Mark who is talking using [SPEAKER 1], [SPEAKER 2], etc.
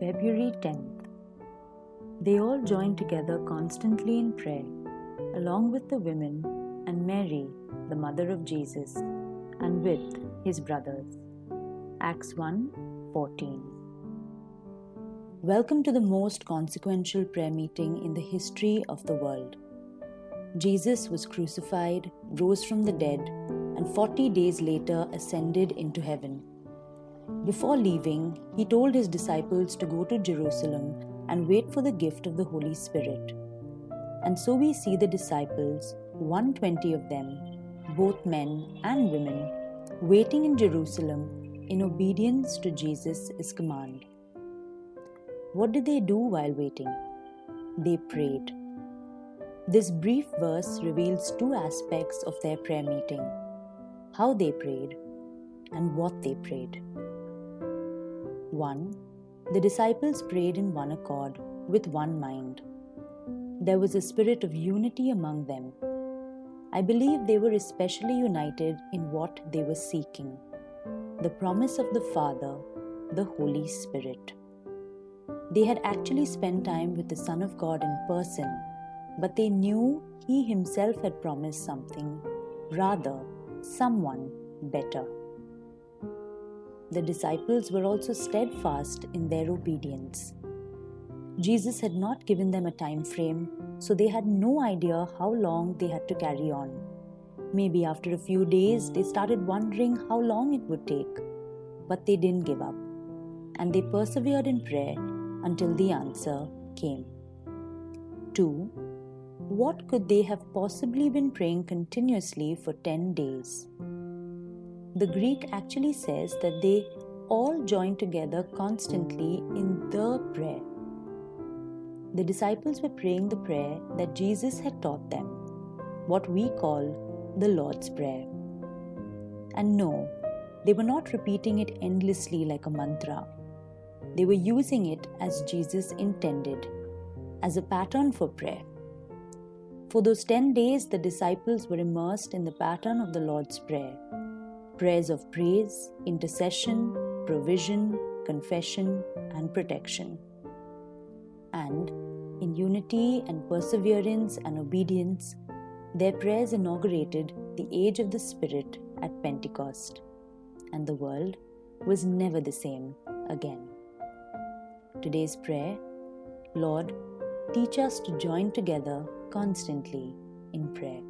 [SPEAKER 1] February 10th. They all joined together constantly in prayer, along with the women and Mary, the mother of Jesus, and with his brothers. Acts 1:14. Welcome to the most consequential prayer meeting in the history of the world. Jesus was crucified, rose from the dead, and 40 days later ascended into heaven. Before leaving, he told his disciples to go to Jerusalem and wait for the gift of the Holy Spirit. And so we see the disciples, 120 of them, both men and women, waiting in Jerusalem in obedience to Jesus' command. What did they do while waiting? They prayed. This brief verse reveals two aspects of their prayer meeting: how they prayed and what they prayed. 1. The disciples prayed in one accord, with one mind. There was a spirit of unity among them. I believe they were especially united in what they were seeking: the promise of the Father, the Holy Spirit. They had actually spent time with the Son of God in person, but they knew He Himself had promised something, rather, someone better. The disciples were also steadfast in their obedience. Jesus had not given them a time frame, so they had no idea how long they had to carry on. Maybe after a few days, they started wondering how long it would take. But they didn't give up, and they persevered in prayer until the answer came. 2. What could they have possibly been praying continuously for 10 days? The Greek actually says that they all joined together constantly in the prayer. The disciples were praying the prayer that Jesus had taught them, what we call the Lord's Prayer. And no, they were not repeating it endlessly like a mantra. They were using it as Jesus intended, as a pattern for prayer. For those 10 days, the disciples were immersed in the pattern of the Lord's Prayer. Prayers of praise, intercession, provision, confession, and protection. And in unity and perseverance and obedience, their prayers inaugurated the age of the Spirit at Pentecost. And the world was never the same again. Today's prayer: Lord, teach us to join together constantly in prayer.